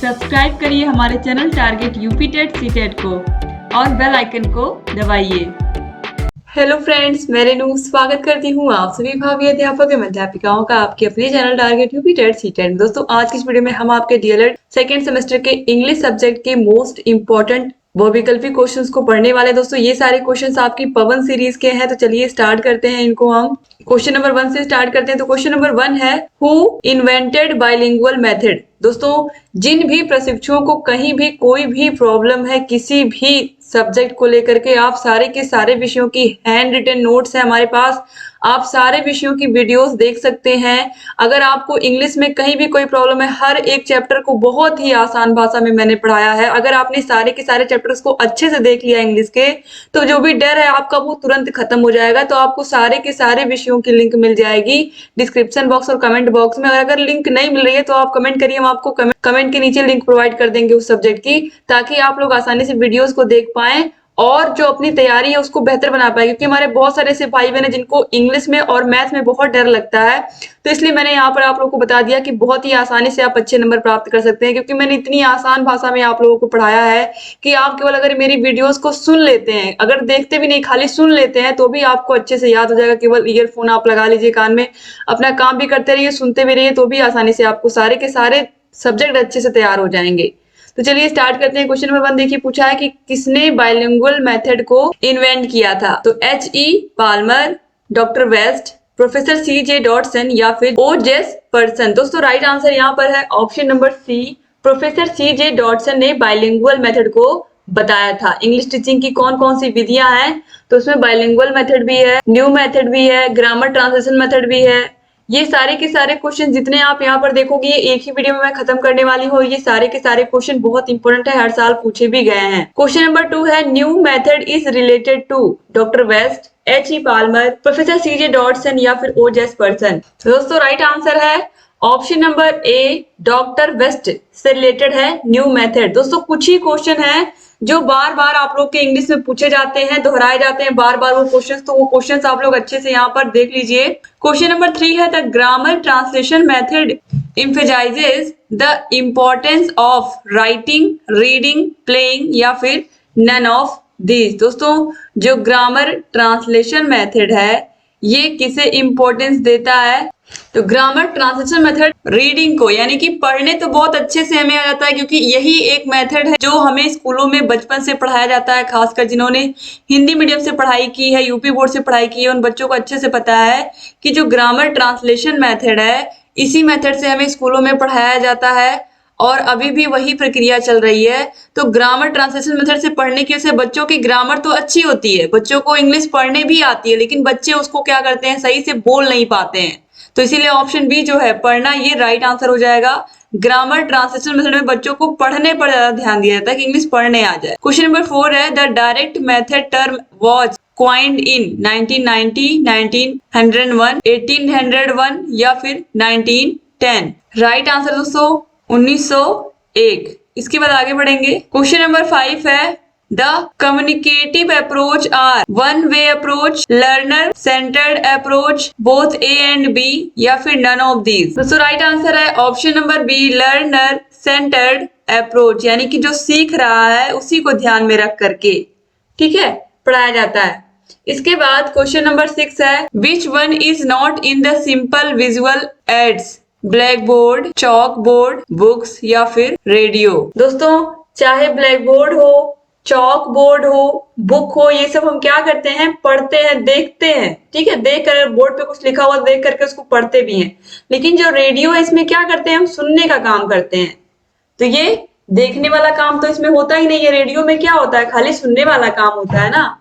Subscribe करिए हमारे channel target UP TET C TET को और बेल आइकन को दबाइए। हेलो फ्रेंड्स, मैं रेनू स्वागत करती हूँ आप सभी भावी अध्यापक एवं अध्यापिकाओं का आपके अपने channel target UP TET C TET. दोस्तों, आज की इस वीडियो में हम आपके डीएलएड सेकेंड सेमेस्टर के इंग्लिश सब्जेक्ट के मोस्ट इंपॉर्टेंट बहुविकल्पी क्वेश्चंस को पढ़ने वाले। दोस्तों, ये सारे क्वेश्चंस आपकी पवन सीरीज के हैं, तो चलिए स्टार्ट करते हैं इनको। हम क्वेश्चन नंबर 1 से स्टार्ट करते हैं। तो क्वेश्चन नंबर 1 है, हु इन्वेंटेड बाइलिंगुअल मेथड। दोस्तों, जिन भी प्रशिक्षुओं को कहीं भी कोई भी प्रॉब्लम है किसी भी सब्जेक्ट को लेकर के, आप सारे के सारे विषयों की हैंड रिटन नोट्स है हमारे पास, आप सारे विषयों की वीडियोस देख सकते हैं। अगर आपको इंग्लिश में कहीं भी कोई प्रॉब्लम है, हर एक चैप्टर को बहुत ही आसान भाषा में मैंने पढ़ाया है। अगर आपने सारे के सारे चैप्टर्स को अच्छे से देख लिया इंग्लिश के, तो जो भी डर है आपका वो तुरंत खत्म हो जाएगा। तो आपको सारे के सारे विषयों की लिंक मिल जाएगी डिस्क्रिप्शन बॉक्स और कमेंट बॉक्स में। अगर लिंक नहीं मिल रही है तो आप कमेंट करिए, हम आपको कमेंट के नीचे लिंक प्रोवाइड कर देंगे उस सब्जेक्ट की, ताकि आप लोग आसानी से वीडियोस को देख पाएं और जो अपनी तैयारी है उसको बेहतर बना पाए। क्योंकि हमारे बहुत सारे ऐसे भाई बहन हैं जिनको इंग्लिश में और मैथ में बहुत डर लगता है, तो इसलिए मैंने यहाँ पर आप लोगों को बता दिया कि बहुत ही आसानी से आप अच्छे नंबर प्राप्त कर सकते हैं। क्योंकि मैंने इतनी आसान भाषा में आप लोगों को पढ़ाया है कि आप केवल अगर मेरी वीडियोस को सुन लेते हैं, अगर देखते भी नहीं खाली सुन लेते हैं, तो भी आपको अच्छे से याद हो जाएगा। केवल ईयरफोन आप लगा लीजिए कान में, अपना काम भी करते रहिए, सुनते भी रहिए, तो भी आसानी से आपको सारे के सारे सब्जेक्ट अच्छे से तैयार हो जाएंगे। तो चलिए स्टार्ट करते हैं। क्वेश्चन नंबर 1 देखिए, पूछा है कि किसने बाइलिंगुअल मेथड को इन्वेंट किया था। तो H.E. Palmer, doctor West, professor C.J. Dodson या फिर O.J. पर्सन। दोस्तों, राइट आंसर यहाँ पर है option number C, professor C.J. Dodson ने बाइलिंगुअल मेथड को बताया था। इंग्लिश टीचिंग की कौन कौन सी विधियां हैं, तो उसमें बाइलिंगुअल मेथड भी है, न्यू मेथड भी है, ग्रामर ट्रांसलेशन मेथड भी है। ये सारे के सारे क्वेश्चन जितने आप यहाँ पर देखोगे, ये एक ही वीडियो में मैं खत्म करने वाली हूँ। ये सारे के सारे क्वेश्चन बहुत इंपॉर्टेंट है, हर साल पूछे भी गए हैं। क्वेश्चन नंबर 2 है, new method is related to doctor West, H.E. Palmer, professor C.J. Dodson या फिर O.J. पर्सन। तो दोस्तों, राइट आंसर है option number A, doctor West से रिलेटेड है न्यू मेथड। दोस्तों, कुछ ही क्वेश्चन है जो बार बार आप लोग के इंग्लिश में पूछे जाते हैं, दोहराए जाते हैं बार बार वो क्वेश्चंस, तो वो क्वेश्चंस आप लोग अच्छे से यहाँ पर देख लीजिए। क्वेश्चन नंबर 3 है, the grammar translation method emphasizes the importance of writing, reading, playing या फिर नन ऑफ दीज। दोस्तों, जो ग्रामर ट्रांसलेशन मेथड है ये किसे इंपॉर्टेंस देता है, तो ग्रामर ट्रांसलेशन मेथड रीडिंग को, यानी कि पढ़ने तो बहुत अच्छे से हमें आ जाता है, क्योंकि यही एक मेथड है जो हमें स्कूलों में बचपन से पढ़ाया जाता है। खासकर जिन्होंने हिंदी मीडियम से पढ़ाई की है, यूपी बोर्ड से पढ़ाई की है, उन बच्चों को अच्छे से पता है कि जो ग्रामर ट्रांसलेशन मेथड है, इसी मेथड से हमें स्कूलों में पढ़ाया जाता है और अभी भी वही प्रक्रिया चल रही है। तो ग्रामर ट्रांसलेशन मेथड से पढ़ने की वजह से बच्चों की ग्रामर तो अच्छी होती है, बच्चों को इंग्लिश पढ़ने भी आती है, लेकिन बच्चे उसको क्या करते हैं, सही से बोल नहीं पाते हैं। तो इसीलिए ऑप्शन बी जो है पढ़ना, ये राइट आंसर हो जाएगा। ग्रामर ट्रांसलेशन मेथड में बच्चों को पढ़ने पर ज्यादा ध्यान दिया जाता है कि इंग्लिश पढ़ने आ जाए। क्वेश्चन नंबर 4 है, the direct method term was coined in 1990, 1901, 1801 या फिर 1910। राइट आंसर दोस्तों 1901। इसके बाद आगे बढ़ेंगे। क्वेश्चन नंबर 5 है, the communicative approach or one way approach, learner centred approach, both A and B या फिर नन ऑफ दीज। दोस्तों, राइट आंसर है option number B, learner centred approach, यानी कि जो सीख रहा है उसी को ध्यान में रख करके, ठीक है, पढ़ाया जाता है। इसके बाद क्वेश्चन नंबर 6 है, which one is not in the simple visual aids, black board, chalk board, books या फिर रेडियो। दोस्तों, चाहे ब्लैक बोर्ड हो, चॉक बोर्ड हो, बुक हो, ये सब हम क्या करते हैं, पढ़ते हैं, देखते हैं, ठीक है, देख कर बोर्ड पे कुछ लिखा हुआ देख करके उसको पढ़ते भी हैं। लेकिन जो रेडियो है इसमें क्या करते हैं, हम सुनने का काम करते हैं। तो ये देखने वाला काम तो इसमें होता ही नहीं है, रेडियो में क्या होता है, खाली सुनने वाला काम होता है ना।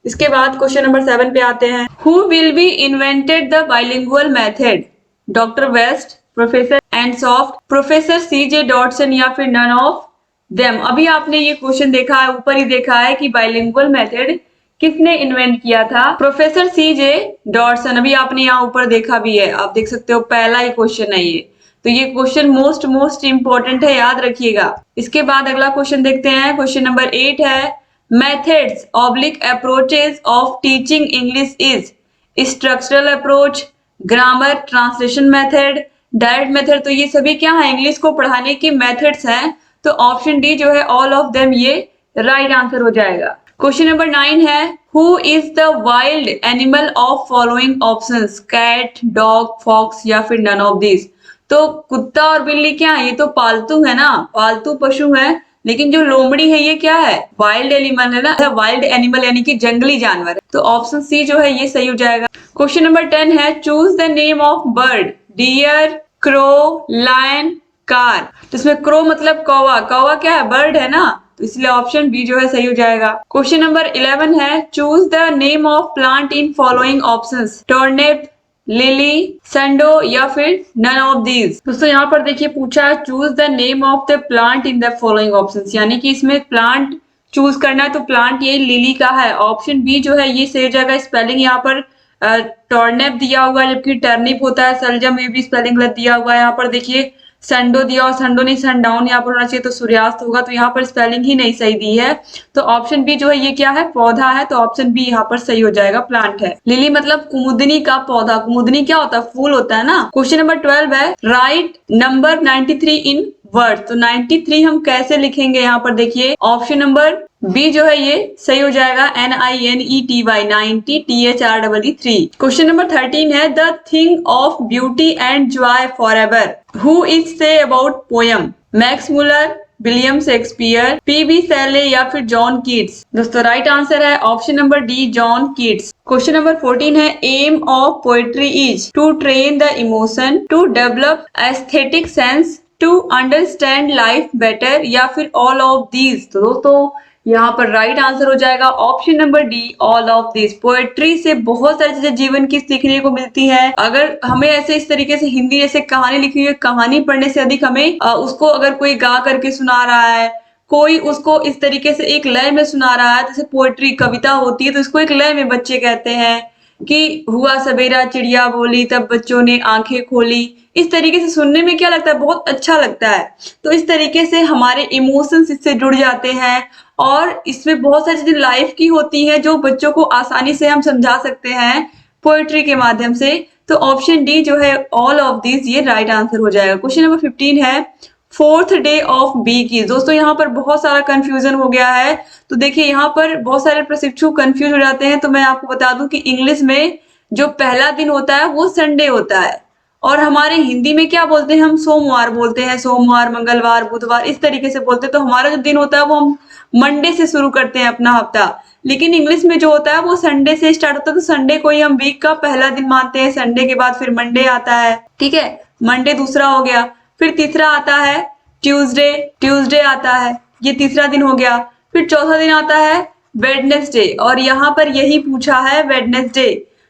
इसके बाद क्वेश्चन नंबर 7 पे आते हैं, who will be invented the bilingual method, doctor West, professor Endsoft, professor C.J. Dodson या फिर नन ऑफ देम। अभी आपने ये क्वेश्चन देखा है, ऊपर ही देखा है कि बाइलिंगुअल मेथड किसने इन्वेंट किया था, प्रोफेसर C.J. डॉटसन। अभी आपने यहाँ ऊपर देखा भी है, आप देख सकते हो, पहला ही क्वेश्चन है ये। तो ये क्वेश्चन मोस्ट इंपॉर्टेंट है, याद रखिएगा। इसके बाद अगला क्वेश्चन देखते हैं। क्वेश्चन नंबर 8 है, methods oblique approaches of teaching English is structural approach, grammar translation method, direct method. तो ये सभी क्या है, इंग्लिश को पढ़ाने के मेथड्स हैं। तो ऑप्शन डी जो है ऑल ऑफ देम ये राइट आंसर हो जाएगा। क्वेश्चन नंबर 9 है who is the wild animal of following options, cat, dog, fox या फिर नन ऑफ दिस। तो कुत्ता और बिल्ली क्या है, ये तो पालतू है ना, पालतू पशु है, लेकिन जो लोमड़ी है ये क्या है, वाइल्ड एनिमल है ना, वाइल्ड एनिमल यानी कि जंगली जानवर है। तो ऑप्शन सी जो है ये सही हो जाएगा। क्वेश्चन नंबर 10 है choose the name of bird, deer, crow, lion, car. तो इसमें क्रो मतलब कौवा, कौवा क्या है, बर्ड है ना, तो इसलिए ऑप्शन बी जो है सही हो जाएगा। क्वेश्चन नंबर 11 है choose the name of plant in following options, turnip, lily, sando या फिर नन ऑफ दीज। दोस्तों यहाँ पर देखिए पूछा है choose the name of the plant in the following options, यानी कि इसमें प्लांट चूज करना है, तो प्लांट ये लिली का है, ऑप्शन बी जो है ये सही जगह। स्पेलिंग यहाँ पर टर्निप दिया हुआ है जबकि टर्निप होता है, सलजम में भी स्पेलिंग गलत दिया हुआ है। यहाँ पर देखिए संडो दिया और संडो नहीं सनडाउन यहाँ पर होना चाहिए, तो सूर्यास्त होगा, तो यहाँ पर स्पेलिंग ही नहीं सही दी है। तो ऑप्शन बी जो है ये क्या है, पौधा है, तो ऑप्शन बी यहाँ पर सही हो जाएगा, प्लांट है। लिली मतलब कुमुदनी का पौधा, कुमुदनी क्या होता है, फूल होता है ना। क्वेश्चन नंबर 12 है राइट नंबर 93 इन वर्ड। तो 93 हम कैसे लिखेंगे, यहाँ पर देखिए ऑप्शन नंबर बी जो है ये सही हो जाएगा, NINETY 90 THREE। क्वेश्चन नंबर 13 है the thing of beauty and joy forever, who is say about poem, Max Muller, William Shakespeare, PB Shelley या फिर जॉन कीट्स। दोस्तों राइट आंसर है option number D, John Keats. Question number 14 है aim of poetry is to train the emotion, to develop aesthetic sense, to understand life better या फिर all of these. तो दोस्तों यहाँ पर राइट आंसर हो जाएगा option number D, all of this. Poetry से बहुत सारी चीजें जीवन की सीखने को मिलती है। अगर हमें ऐसे इस तरीके से हिंदी जैसे कहानी लिखी हुई है, कहानी पढ़ने से अधिक हमें उसको अगर कोई गा करके सुना रहा है, कोई उसको इस तरीके से एक लय में सुना रहा है, जैसे पोएट्री कविता होती है तो इसको एक लय में बच्चे कहते हैं कि हुआ सवेरा चिड़िया बोली तब बच्चों ने आंखें खोली। इस तरीके से सुनने में क्या लगता है, बहुत अच्छा लगता है। तो इस तरीके से हमारे इमोशंस इससे जुड़ जाते हैं और इसमें बहुत सारी चीजें लाइफ की होती हैं जो बच्चों को आसानी से हम समझा सकते हैं पोएट्री के माध्यम से। तो ऑप्शन डी जो है ऑल ऑफ दिस ये राइट आंसर हो जाएगा। क्वेश्चन नंबर 15 है फोर्थ डे ऑफ बी की। दोस्तों यहाँ पर बहुत सारा कंफ्यूजन हो गया है, तो देखिए यहाँ पर बहुत सारे प्रशिक्षु कंफ्यूज हो जाते हैं। तो मैं आपको बता दूं कि इंग्लिश में जो पहला दिन होता है वो संडे होता है और हमारे हिंदी में क्या बोलते हैं, हम सोमवार बोलते हैं, सोमवार, मंगलवार, बुधवार, इस तरीके से बोलते हैं। तो हमारा जो दिन होता है वो हम मंडे से शुरू करते हैं अपना हफ्ता, लेकिन इंग्लिश में जो होता है वो संडे से स्टार्ट होता है। तो संडे को ही हम वीक का पहला दिन मानते हैं। संडे के बाद फिर मंडे आता है, ठीक है, मंडे दूसरा हो गया, फिर तीसरा आता है ट्यूसडे, ट्यूसडे आता है, ये तीसरा दिन हो गया। फिर चौथा दिन आता है वेडनेसडे और यहाँ पर यही पूछा है वेडनेसडे।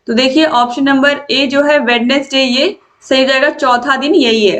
तो देखिए ऑप्शन नंबर ए जो है वेडनेसडे ये सही हो जाएगा, चौथा दिन यही है।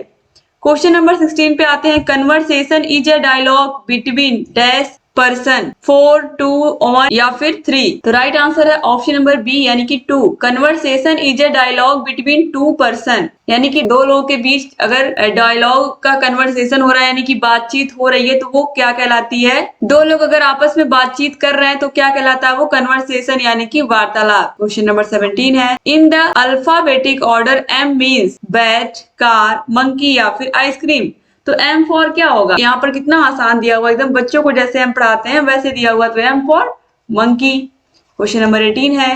क्वेश्चन नंबर 16 पे आते हैं conversation is a dialogue between dash person, 4, 2, 1 या फिर 3। तो राइट आंसर है ऑप्शन नंबर बी यानी कि 2। Conversation is a dialogue between 2 person, यानी कि दो लोगों के बीच अगर डायलॉग का कन्वर्सेशन हो रहा है यानी कि बातचीत हो रही है तो वो क्या कहलाती है, दो लोग अगर आपस में बातचीत कर रहे हैं तो क्या कहलाता है वो कन्वर्सेशन यानी कि वार्तालाप। क्वेश्चन नंबर 17 है in the alphabetic order M means bat, car, monkey या फिर आइसक्रीम। तो एम फॉर क्या होगा, यहाँ पर कितना आसान दिया हुआ, एकदम बच्चों को जैसे हम पढ़ाते हैं वैसे दिया हुआ, तो M for monkey. Question number 18 है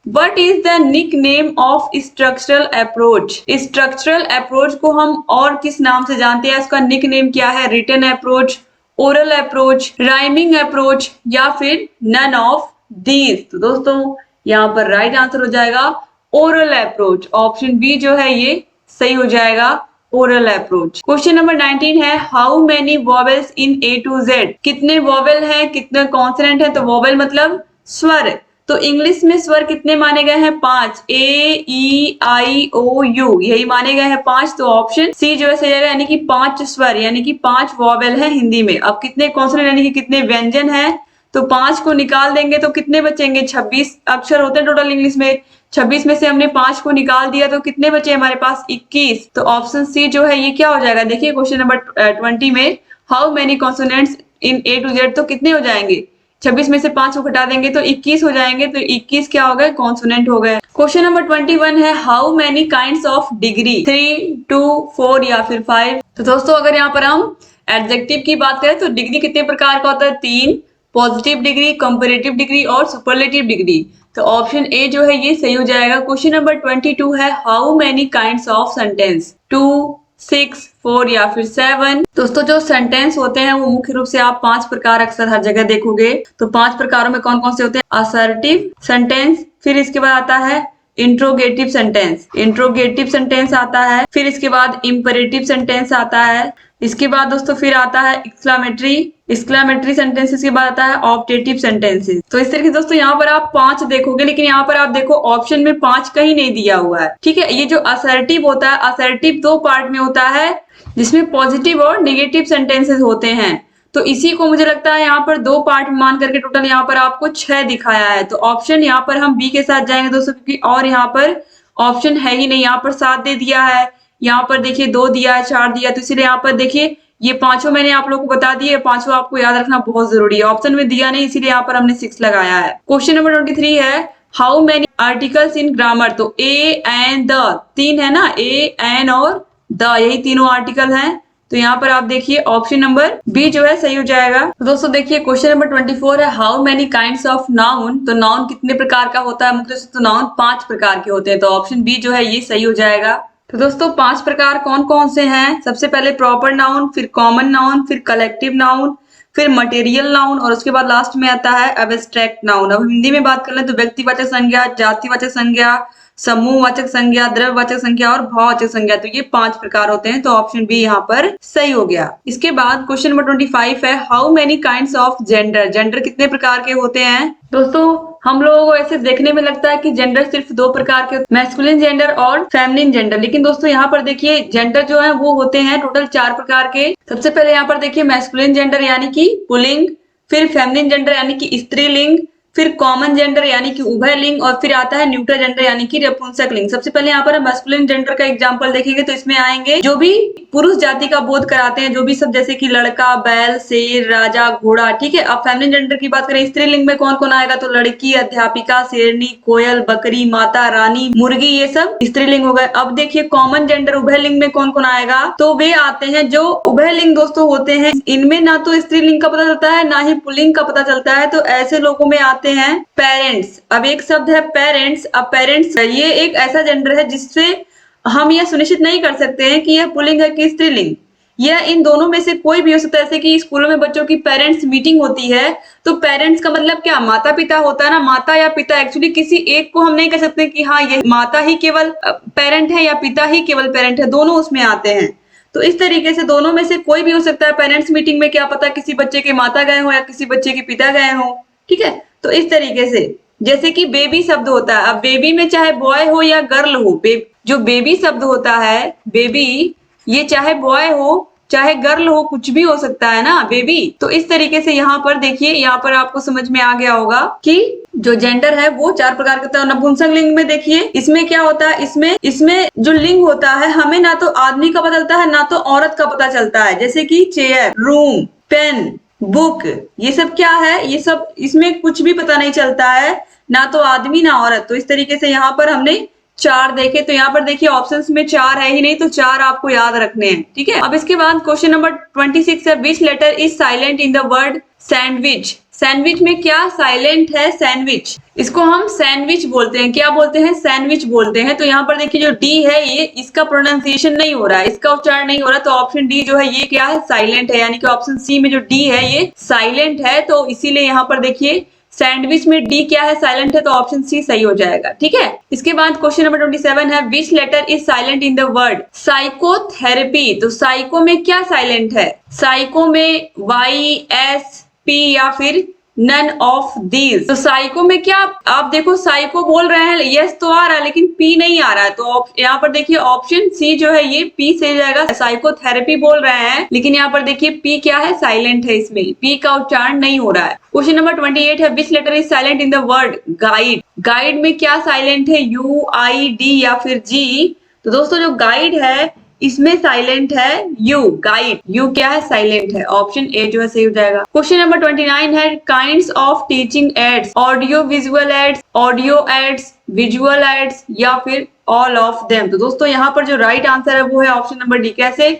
What is the nickname of structural approach? Structural approach को हम और किस नाम से जानते हैं, इसका निकनेम क्या है, written approach, oral approach, rhyming approach या फिर नन ऑफ दीज। तो दोस्तों यहाँ पर राइट आंसर हो जाएगा ओरल अप्रोच, ऑप्शन बी जो है ये सही हो जाएगा, ओरल अप्रोच। क्वेश्चन नंबर 19 है how many vowels in A to Z। कितने वॉवेल हैं, कितने कॉन्सोनेंट हैं, तो वॉवेल मतलब स्वर। तो इंग्लिश में स्वर कितने माने गए हैं, 5, A, E, I, O, U, यही माने गए हैं 5। तो ऑप्शन सी जो है सही है, यानी कि 5 स्वर यानी कि 5 वॉवेल है हिंदी में। अब कितने कॉन्सोनेंट यानी कि कितने व्यंजन है, तो 5 को निकाल देंगे तो कितने बचेंगे, 26 अक्षर होते हैं टोटल इंग्लिश में। 26 में से हमने 5 को निकाल दिया तो कितने बचे हमारे पास, 21। तो ऑप्शन सी जो है ये क्या हो जाएगा, देखिए क्वेश्चन नंबर 20 में how many consonants in A to Z, तो कितने हो जाएंगे, 26 में से 5 को घटा देंगे तो 21 हो जाएंगे। तो 21 क्या हो गए, कॉन्सोनेंट हो गए। क्वेश्चन नंबर 21 है how many kinds of degree, 3, 2, 4 या फिर 5। तो दोस्तों अगर यहाँ पर हम एडजेक्टिव की बात करें तो डिग्री कितने प्रकार का होता है? 3, पॉजिटिव डिग्री, कंपैरेटिव डिग्री और सुपरलेटिव डिग्री। तो ऑप्शन ए जो है ये सही हो जाएगा। क्वेश्चन नंबर 22 है how many kinds of sentence? 2, 6, 4 या फिर 7। दोस्तों जो सेंटेंस होते हैं वो मुख्य रूप से आप 5 प्रकार अक्सर हर जगह देखोगे। तो 5 प्रकारों में कौन कौन से होते हैं? असर्टिव सेंटेंस, फिर इसके बाद आता है इंट्रोगेटिव सेंटेंस, इंट्रोगेटिव सेंटेंस आता है, फिर इसके बाद इंपरेटिव सेंटेंस आता है, इसके बाद दोस्तों फिर आता है एक्सक्लामेटरी, एक्सक्लामेटरी सेंटेंसेस के बाद आता है ऑप्टेटिव सेंटेंसेस। तो इस तरीके से दोस्तों यहाँ पर आप 5 देखोगे, लेकिन यहाँ पर आप देखो ऑप्शन में 5 कहीं नहीं दिया हुआ है। ठीक है, ये जो असर्टिव होता है, असर्टिव 2 पार्ट में होता है जिसमें पॉजिटिव और नेगेटिव सेंटेंसेस होते हैं। तो इसी को मुझे लगता है यहाँ पर 2 पार्ट मान करके टोटल यहाँ पर आपको 6 दिखाया है। तो ऑप्शन यहाँ पर हम बी के साथ जाएंगे दोस्तों, क्योंकि और यहाँ पर ऑप्शन है ही नहीं। यहाँ पर 7 दे दिया है, यहाँ पर देखिए 2 दिया है, 4 दिया, तो इसलिए यहाँ पर देखिए ये पांचों मैंने आप लोगों को बता दिए, पांचों आपको याद रखना बहुत जरूरी है। ऑप्शन में दिया नहीं, इसीलिए यहाँ पर हमने 6 लगाया है। क्वेश्चन नंबर 23 है how many articles in grammar? तो ए एंड द 3 है ना, ए एन और द, यही तीनों आर्टिकल हैं। तो यहाँ पर आप देखिए ऑप्शन नंबर बी जो है सही हो जाएगा। तो दोस्तों देखिए क्वेश्चन नंबर 24 है how many kinds of noun? तो नाउन कितने प्रकार का होता है? मुख्य रूप से तो नाउन 5 प्रकार के होते हैं। तो ऑप्शन बी जो है ये सही हो जाएगा। तो दोस्तों 5 प्रकार कौन कौन से हैं? सबसे पहले प्रॉपर नाउन, फिर कॉमन नाउन, फिर कलेक्टिव नाउन, फिर मटेरियल नाउन और उसके बाद लास्ट में आता है एब्स्ट्रैक्ट नाउन। अब हिंदी में बात कर ले तो व्यक्तिवाचक संज्ञा, जातिवाचक संज्ञा, समूहवाचक संज्ञा, द्रव्यवाचक संज्ञा और भाववाचक संज्ञा। तो ये 5 प्रकार होते हैं। तो ऑप्शन बी यहाँ पर सही हो गया। इसके बाद क्वेश्चन नंबर 25 है how many kinds of gender? Gender कितने प्रकार के होते हैं? दोस्तों हम लोगों को ऐसे देखने में लगता है कि जेंडर सिर्फ 2 प्रकार के, मैस्कुलिन जेंडर और फेमिनिन जेंडर, लेकिन दोस्तों यहाँ पर देखिए जेंडर जो है वो होते हैं टोटल 4 प्रकार के। सबसे पहले यहाँ पर देखिए मैस्कुलिन जेंडर यानी कि पुल्लिंग, फिर फेमिनिन जेंडर यानी कि स्त्रीलिंग, फिर कॉमन जेंडर यानी कि उभय लिंग और फिर आता है न्यूट्रल जेंडर यानी कि नपुंसक लिंग। सबसे पहले यहाँ पर हम मैस्कुलिन जेंडर का एग्जांपल देखेंगे तो इसमें आएंगे जो भी पुरुष जाति का बोध कराते हैं, जो भी सब जैसे कि लड़का, बैल, शेर, राजा, घोड़ा। ठीक है, अब फेमिनिन जेंडर की बात करें, स्त्रीलिंग में कौन कौन आएगा? तो लड़की, अध्यापिका, शेरनी, कोयल, बकरी, माता, रानी, मुर्गी, ये सब स्त्रीलिंग हो गए। अब देखिए कॉमन जेंडर उभय लिंग में कौन कौन आएगा? तो वे आते हैं जो उभय लिंग दोस्तों होते हैं, इनमें ना तो स्त्रीलिंग का पता चलता है ना ही पुल्लिंग का पता चलता है। तो ऐसे लोगों में आते हैं पेरेंट्स। अब एक शब्द है पेरेंट्स। अब पेरेंट्स ये एक ऐसा जेंडर है जिससे हम यह सुनिश्चित नहीं कर सकते हैं कि यह पुल्लिंग है कि स्त्रीलिंग। यह इन दोनों में से कोई भी हो सकता है। जैसे कि स्कूलों में बच्चों की पेरेंट्स मीटिंग होती है, तो पेरेंट्स का मतलब क्या? माता पिता होता है ना, माता या पिता। एक्चुअली किसी एक को हम नहीं कह सकते कि हाँ ये माता ही केवल पेरेंट है या पिता ही केवल पेरेंट है, दोनों उसमें आते हैं। तो इस तरीके से दोनों में से कोई भी हो सकता है। पेरेंट्स मीटिंग में क्या पता किसी बच्चे के माता गए हो या किसी बच्चे के पिता गए हो। ठीक है, तो इस तरीके से जैसे कि बेबी शब्द होता है, अब बेबी में चाहे बॉय हो या गर्ल हो, जो बेबी शब्द होता है बेबी, ये चाहे बॉय हो चाहे गर्ल हो, कुछ भी हो सकता है ना बेबी। तो इस तरीके से यहाँ पर देखिए, यहाँ पर आपको समझ में आ गया होगा कि जो जेंडर है वो 4 प्रकार का होता है। नपुंसक लिंग में देखिए इसमें क्या होता है, इसमें जो लिंग होता है हमें ना तो आदमी का पता चलता है ना तो औरत का पता चलता है। जैसे कि चेयर, रूम, पेन, बुक, ये सब क्या है? ये सब इसमें कुछ भी पता नहीं चलता है, ना तो आदमी ना औरत। तो इस तरीके से यहाँ पर हमने 4 देखे। तो यहाँ पर देखिए ऑप्शंस में 4 है ही नहीं, तो 4 आपको याद रखने हैं। ठीक है, अब इसके बाद क्वेश्चन नंबर 26 है which letter is silent in the word sandwich? Sandwich में क्या साइलेंट है? सैंडविच, इसको हम सैंडविच बोलते हैं। क्या बोलते हैं? सैंडविच बोलते हैं। तो यहाँ पर देखिए जो डी है ये इसका प्रोनाउंसिएशन नहीं हो रहा है, इसका उच्चारण नहीं हो रहा। तो ऑप्शन डी जो है ये क्या है? साइलेंट है, यानी कि ऑप्शन सी में जो डी है ये साइलेंट है। तो इसीलिए यहाँ पर देखिए सैंडविच में डी क्या है? साइलेंट है। तो ऑप्शन सी सही हो जाएगा। ठीक है, इसके बाद क्वेश्चन नंबर 27 है which letter is silent in the word psychotherapy? तो साइको में क्या साइलेंट है? साइको में वाई, एस, पी या फिर नन ऑफ दीज। तो साइको में क्या? आप देखो साइको बोल रहे हैं, यस तो आ रहा है लेकिन पी नहीं आ रहा है। तो यहाँ पर देखिए ऑप्शन सी जो है ये पी से जाएगा। साइकोथेरेपी बोल रहे हैं लेकिन यहाँ पर देखिए पी क्या है? साइलेंट है, इसमें पी का उच्चारण नहीं हो रहा है। क्वेश्चन नंबर 28 है which letter is silent in the word guide? Guide में क्या साइलेंट है? यू, आई, डी या फिर जी? तो दोस्तों जो गाइड है इसमें साइलेंट है यू, गाइड, यू क्या है? साइलेंट है। ऑप्शन ए जो है सही हो जाएगा। क्वेश्चन नंबर 29 है kinds of teaching aids, audio visual aids, audio aids, visual aids या फिर ऑल ऑफ देम। तो दोस्तों यहाँ पर जो राइट आंसर है वो है ऑप्शन नंबर डी। कैसे?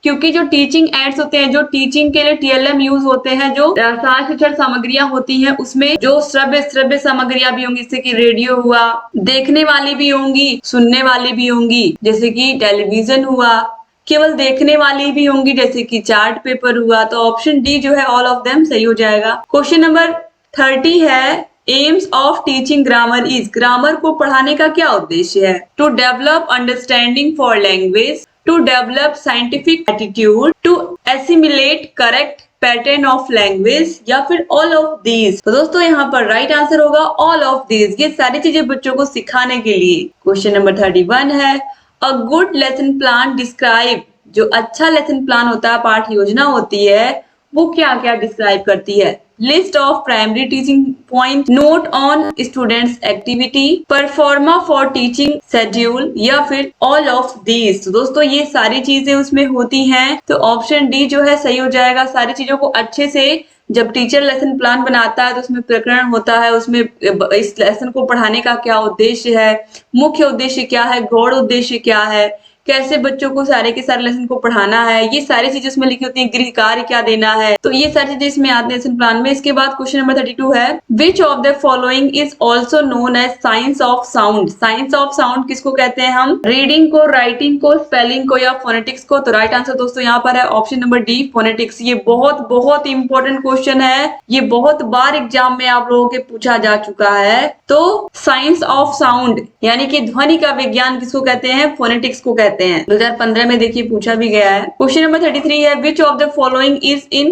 क्योंकि जो टीचिंग एड्स होते हैं, जो टीचिंग के लिए टीएलएम यूज होते हैं, जो साज शिक्षण सामग्रियां होती हैं, उसमें जो श्रव्य सामग्रियां भी होंगी, जैसे कि रेडियो हुआ, देखने वाली भी होंगी, सुनने वाली भी होंगी, जैसे कि टेलीविजन हुआ, केवल देखने वाली भी होंगी, जैसे कि चार्ट पेपर हुआ। तो ऑप्शन डी जो है ऑल ऑफ देम सही हो जाएगा। क्वेश्चन नंबर 30 है, aims of teaching grammar is. Grammar को पढ़ाने का क्या उद्देश्य है? To develop understanding for language, to develop scientific attitude, to assimilate correct pattern of language, या फिर ऑल ऑफ दीज। तो दोस्तों यहाँ पर राइट आंसर होगा ऑल ऑफ दीज। ये सारी चीजें बच्चों को सिखाने के लिए। क्वेश्चन नंबर 31 है, a good lesson plan describe. जो अच्छा लेसन प्लान होता है, पाठ योजना होती है, वो क्या क्या डिस्क्राइब करती है? List of primary teaching point, note on students activity, pro forma for teaching schedule, या फिर ऑल ऑफ दीज। तो दोस्तों ये सारी चीजें उसमें होती हैं, तो ऑप्शन डी जो है सही हो जाएगा। सारी चीजों को अच्छे से जब टीचर लेसन प्लान बनाता है तो उसमें प्रकरण होता है, उसमें इस लेसन को पढ़ाने का क्या उद्देश्य है, मुख्य उद्देश्य क्या है, गौड़ उद्देश्य क्या है, कैसे बच्चों को सारे के सारे लेसन को पढ़ाना है, ये सारी चीजें उसमें लिखी होती हैं, गृह कार्य क्या देना है, तो ये सारी चीजें इसमें आती है लेसन प्लान में। इसके बाद क्वेश्चन नंबर 32 है, which of the following is also known as science of sound. Science of sound किसको कहते हैं हम? रीडिंग को, राइटिंग को, स्पेलिंग को, या फोनेटिक्स को। तो राइट आंसर दोस्तों यहाँ पर है ऑप्शन नंबर डी, फोनेटिक्स। ये बहुत बहुत इंपॉर्टेंट क्वेश्चन है, ये बहुत बार एग्जाम में आप लोगों के पूछा जा चुका है। तो साइंस ऑफ साउंड यानी कि ध्वनि का विज्ञान किसको कहते हैं? फोनेटिक्स को कहते हैं। 2015 में देखिए पूछा भी गया है। क्वेश्चन नंबर 33 है, which of the following is in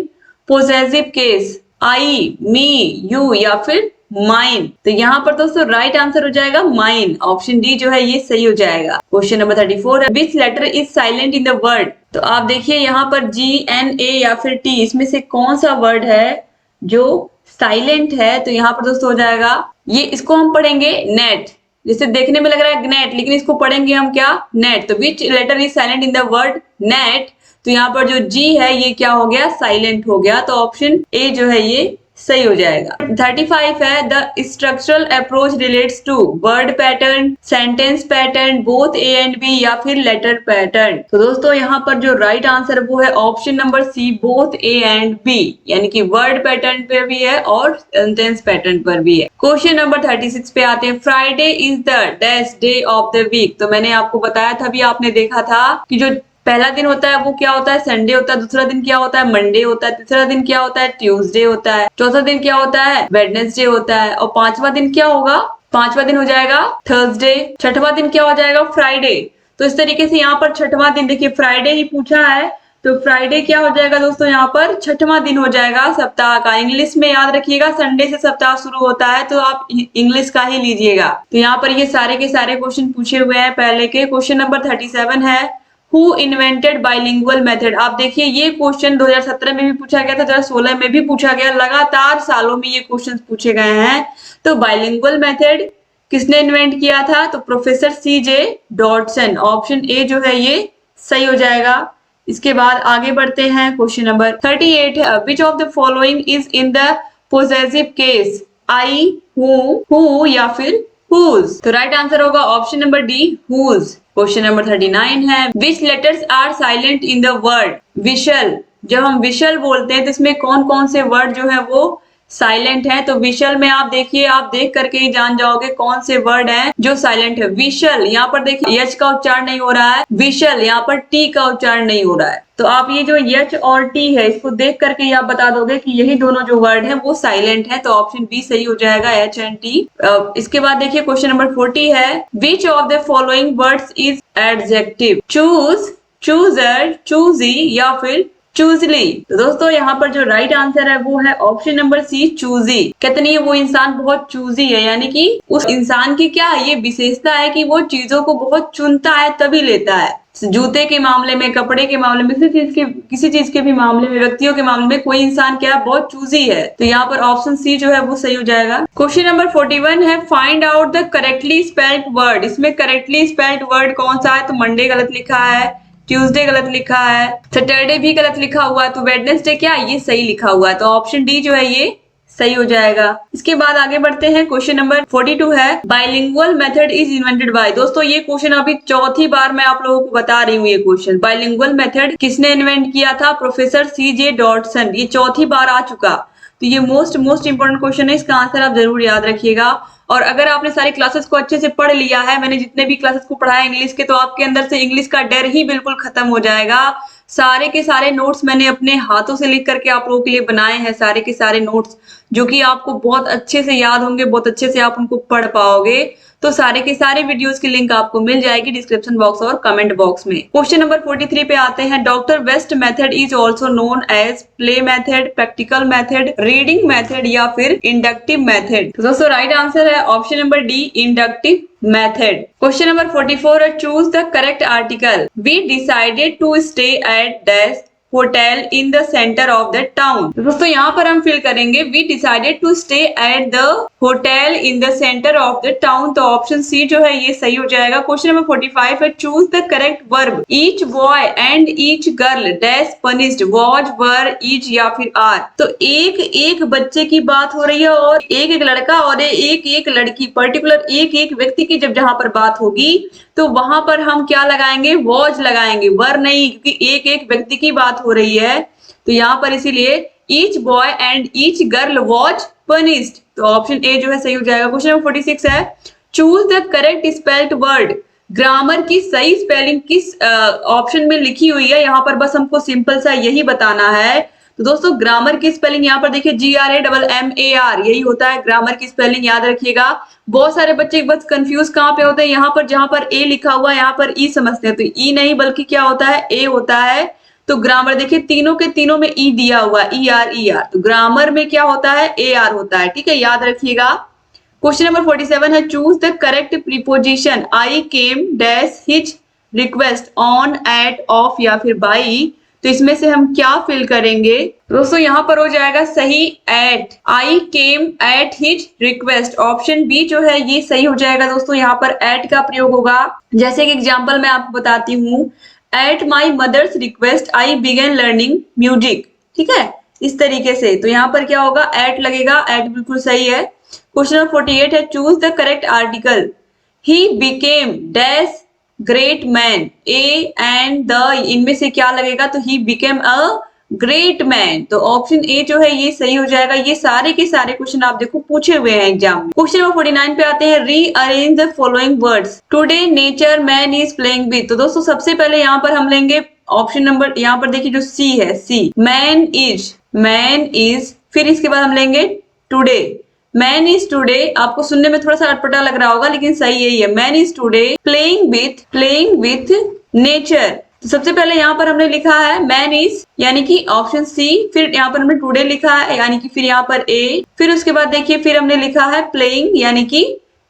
possessive case? I, me, you, या फिर माइन। तो यहाँ पर दोस्तों राइट आंसर हो जाएगा माइन। ऑप्शन डी जो है ये सही हो जाएगा। क्वेश्चन नंबर 34 है, which letter is silent in the word. तो आप देखिए यहाँ पर जी, एन, ए या फिर टी, इसमें से कौन सा वर्ड है जो साइलेंट है? तो यहाँ पर दोस्तों हो जाएगा ये, इसको हम पढ़ेंगे नेट। जैसे देखने में लग रहा है नेट, लेकिन इसको पढ़ेंगे हम क्या? नेट। तो which letter is silent in the word net. तो यहाँ पर जो जी है ये क्या हो गया? साइलेंट हो गया। तो ऑप्शन ए जो है ये सही हो जाएगा। 35 है, the structural approach relates to word pattern, sentence pattern, both A and B, या फिर लेटर पैटर्न। तो दोस्तों यहाँ पर जो राइट आंसर वो है option number C, both A and B, यानी कि वर्ड पैटर्न पर भी है और सेंटेंस पैटर्न पर भी है। क्वेश्चन नंबर 36 पे आते हैं, Friday is the dash day of the week. तो मैंने आपको बताया था, भी आपने देखा था कि जो पहला दिन होता है वो क्या होता है? संडे होता है। दूसरा दिन क्या होता है? मंडे होता है। तीसरा दिन क्या होता है? ट्यूसडे होता है। चौथा दिन क्या होता है? वेडनेसडे होता है। और पांचवा दिन क्या होगा? पांचवा दिन हो जाएगा थर्सडे। छठवां दिन क्या हो जाएगा? फ्राइडे। तो इस तरीके से यहाँ पर छठवां दिन, देखिए फ्राइडे ही पूछा है, तो फ्राइडे क्या हो जाएगा दोस्तों? यहाँ पर छठवां दिन हो जाएगा सप्ताह का। इंग्लिश में याद रखिएगा संडे से सप्ताह शुरू होता है, तो आप इंग्लिश का ही लीजिएगा। तो यहाँ पर ये सारे के सारे क्वेश्चन पूछे हुए हैं पहले के। क्वेश्चन नंबर 37 है, Who invented bilingual method? आप देखिए ये क्वेश्चन 2017 में भी पूछा गया था, 2016 में भी पूछा गया, लगातार सालों में ये क्वेश्चन पूछे गए हैं। तो बाइलिंगुअल मेथड किसने इन्वेंट किया था? तो professor CJ Dodson. Option A जो है ये सही हो जाएगा। इसके बाद आगे बढ़ते हैं। क्वेश्चन नंबर 38 है, which of the following is in the possessive case? I, who, या फिर whose। तो राइट आंसर होगा option number D, whose। Question number 39 है, which letters are silent in the word whistle. जब हम विशल बोलते हैं तो इसमें कौन कौन से वर्ड जो है वो साइलेंट है? तो विशल में आप देखिए, आप देख करके ही जान जाओगे कौन से वर्ड हैं जो साइलेंट है। विशल, यहाँ पर देखिए यच का उच्चारण नहीं हो रहा है। विशल, यहाँ पर टी का उच्चारण नहीं हो रहा है। तो आप ये जो यच और टी है, इसको देख करके ही आप बता दोगे कि यही दोनों जो वर्ड है वो साइलेंट है। तो ऑप्शन बी सही हो जाएगा, एच एंड टी। इसके बाद देखिए क्वेश्चन नंबर 40 है, which of the following words is adjective? Choose, chooser, choosy, या फिर चूजली। तो दोस्तों यहाँ पर जो राइट आंसर है वो है ऑप्शन नंबर सी, चूजी। कहते नहीं है वो इंसान बहुत चूजी है, यानी कि उस इंसान की क्या है, ये विशेषता है कि वो चीजों को बहुत चुनता है तभी लेता है। जूते के मामले में, कपड़े के मामले में, किसी चीज के भी मामले में, व्यक्तियों के मामले में कोई इंसान क्या है, बहुत चूजी है। तो यहाँ पर ऑप्शन सी जो है वो सही हो जाएगा। क्वेश्चन नंबर 41 है, find out the correctly spelled word. इसमें करेक्टली स्पेल्ड वर्ड कौन सा है? तो मंडे गलत लिखा है, ट्यूसडे गलत लिखा है, सैटरडे भी गलत लिखा हुआ है, तो वेडनेसडे क्या ये सही लिखा हुआ है। तो ऑप्शन डी जो है ये सही हो जाएगा। इसके बाद आगे बढ़ते हैं, क्वेश्चन नंबर 42 है, bilingual method is invented by. दोस्तों ये क्वेश्चन अभी चौथी बार मैं आप लोगों को बता रही हूँ। ये क्वेश्चन बाइलिंगुअल मेथड किसने इन्वेंट किया था? Professor CJ Dodson. ये चौथी बार आ चुका, तो ये मोस्ट इंपोर्टेंट क्वेश्चन है, इसका आंसर आप जरूर याद रखिएगा। और अगर आपने सारी क्लासेस को अच्छे से पढ़ लिया है, मैंने जितने भी क्लासेस को पढ़ाया इंग्लिश के, तो आपके अंदर से इंग्लिश का डर ही बिल्कुल खत्म हो जाएगा। सारे के सारे नोट्स मैंने अपने हाथों से लिख करके आप लोगों के लिए बनाए हैं, सारे के सारे नोट्स जो कि आपको बहुत अच्छे से याद होंगे, बहुत अच्छे से आप उनको पढ़ पाओगे। तो सारे के सारे वीडियोस की लिंक आपको मिल जाएगी डिस्क्रिप्शन बॉक्स और कमेंट बॉक्स में। क्वेश्चन नंबर 43 पे आते हैं, doctor West method is also known as play method, practical method, reading method या फिर इंडक्टिव मेथड। तो दोस्तों राइट आंसर है option number D, inductive method. Question number 44 है, choose the correct article. We decided to stay at dash hotel in the centre of the town. दोस्तों यहाँ पर हम फिल करेंगे, we decided to stay at the hotel in the centre of the town. तो option C जो है ये सही हो जाएगा। क्वेश्चन नंबर 45 है, choose the correct verb. Each boy and each girl dash punished, was, were, each या फिर आर। तो एक एक बच्चे की बात हो रही है और एक एक लड़का और एक एक लड़की, पर्टिकुलर एक एक व्यक्ति की जब जहां पर बात होगी तो वहां पर हम क्या लगाएंगे? वॉज लगाएंगे, वर नहीं, क्योंकि एक एक व्यक्ति की बात हो रही है। तो यहाँ पर इसीलिए each boy and each girl was punished. तो ऑप्शन ए जो है सही हो जाएगा। क्वेश्चन नंबर 46 है, choose the correct spelled word. Grammar की सही स्पेलिंग किस ऑप्शन में लिखी हुई है? यहाँ पर बस हमको सिंपल सा यही बताना है। तो दोस्तों ग्रामर की स्पेलिंग यहाँ पर देखिए GRAMMAR, यही होता है ग्रामर की स्पेलिंग, याद रखिएगा। बहुत सारे बच्चे बस कंफ्यूज कहाँ पे होते हैं, यहाँ पर जहां पर ए लिखा हुआ है यहाँ पर ई समझते हैं, तो ई नहीं बल्कि क्या होता है? ए होता है। तो ग्रामर देखिए तीनों के तीनों में ई दिया हुआ, ER, तो ग्रामर में क्या होता है? AR होता है, ठीक है, याद रखिएगा। क्वेश्चन नंबर 47 है, choose the correct preposition. I came dash his request, on, at, of या फिर बाई। तो इसमें से हम क्या फिल करेंगे? दोस्तों यहाँ पर हो जाएगा सही at, I came at his request. Option B जो है ये सही हो जाएगा। दोस्तों यहाँ पर एट का प्रयोग होगा। जैसे कि एग्जांपल मैं आपको बताती हूँ, at my mother's request I began learning music, ठीक है, इस तरीके से। तो यहाँ पर क्या होगा? एट लगेगा, एट बिल्कुल सही है। क्वेश्चन नंबर 48 है, choose the correct article. He became dash great man, A and the, इनमें से क्या लगेगा? तो he became a great man. तो ऑप्शन ए जो है ये सही हो जाएगा। ये सारे के सारे क्वेश्चन आप देखो पूछे हुए हैं एग्जाम में। क्वेश्चन नंबर 49 पे आते हैं, rearrange the following words. Today nature man is playing with. तो दोस्तों सबसे पहले यहाँ पर हम लेंगे ऑप्शन नंबर, यहाँ पर देखिए जो सी है, सी, मैन इज, फिर इसके बाद हम लेंगे टुडे, मैन इज टुडे। आपको सुनने में थोड़ा सा अटपटा लग रहा होगा लेकिन सही यही है, man is today playing with nature. तो सबसे पहले यहाँ पर हमने लिखा है मैन इज, यानी कि ऑप्शन सी, फिर यहाँ पर हमने टुडे लिखा है यानी कि फिर यहाँ पर ए, फिर उसके बाद देखिए फिर हमने लिखा है प्लेइंग यानी कि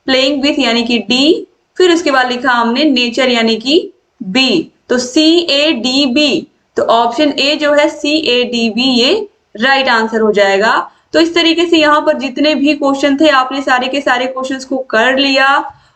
प्लेइंग विथ यानी कि डी, फिर उसके बाद लिखा हमने नेचर यानी कि बी। तो CADB। तो ऑप्शन ए जो है CADB ये राइट आंसर हो जाएगा। तो इस तरीके से यहाँ पर जितने भी क्वेश्चन थे आपने सारे के सारे क्वेश्चंस को कर लिया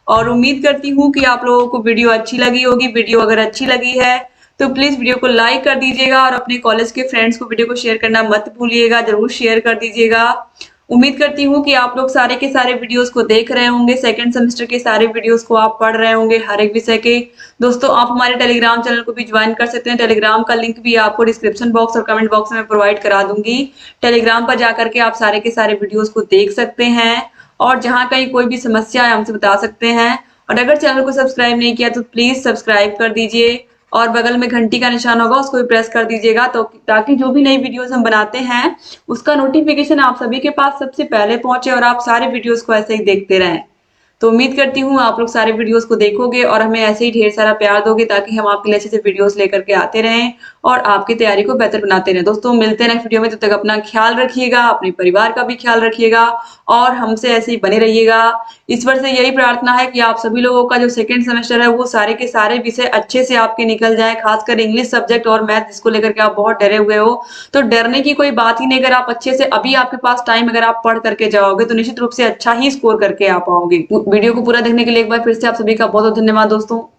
और उम्मीद करती हूँ कि आप लोगों को वीडियो अच्छी लगी होगी। वीडियो अगर अच्छी लगी है तो प्लीज वीडियो को लाइक कर दीजिएगा और अपने कॉलेज के फ्रेंड्स को वीडियो को शेयर करना मत भूलिएगा, जरूर शेयर कर दीजिएगा। उम्मीद करती हूँ कि आप लोग सारे के सारे वीडियोस को देख रहे होंगे, सेकंड सेमेस्टर के सारे वीडियोस को आप पढ़ रहे होंगे हर एक विषय के। दोस्तों आप हमारे टेलीग्राम चैनल को भी ज्वाइन कर सकते हैं, टेलीग्राम का लिंक भी आपको डिस्क्रिप्शन बॉक्स और कमेंट बॉक्स में प्रोवाइड करा दूंगी। टेलीग्राम पर जाकर के आप सारे के सारे वीडियोस को देख सकते हैं और जहाँ कहीं कोई भी समस्या है हमसे बता सकते हैं। और अगर चैनल को सब्सक्राइब नहीं किया तो प्लीज सब्सक्राइब कर दीजिए और बगल में घंटी का निशान होगा उसको भी प्रेस कर दीजिएगा, तो ताकि जो भी नई वीडियोस हम बनाते हैं उसका नोटिफिकेशन आप सभी के पास सबसे पहले पहुंचे और आप सारे वीडियोस को ऐसे ही देखते रहें। तो उम्मीद करती हूँ आप लोग सारे वीडियोस को देखोगे और हमें ऐसे ही ढेर सारा प्यार दोगे ताकि हम आपके लिए अच्छे से वीडियोस लेकर के आते रहें और आपकी तैयारी को बेहतर बनाते रहें। दोस्तों मिलते हैं नेक्स्ट वीडियो में, तब तक अपना ख्याल रखिएगा, अपने परिवार का भी ख्याल रखिएगा और हमसे ऐसे ही बने रहिएगा। ईश्वर से यही प्रार्थना है कि आप सभी लोगों का जो सेकेंड सेमेस्टर है वो सारे के सारे विषय अच्छे से आपके निकल जाए, खासकर इंग्लिश सब्जेक्ट और मैथ जिसको लेकर के आप बहुत डरे हुए हो। तो डरने की कोई बात ही नहीं, अगर आप अच्छे से अभी आपके पास टाइम अगर आप पढ़ करके जाओगे तो निश्चित रूप से अच्छा ही स्कोर करके आ पाओगे। वीडियो को पूरा देखने के लिए एक बार फिर से आप सभी का बहुत बहुत धन्यवाद दोस्तों।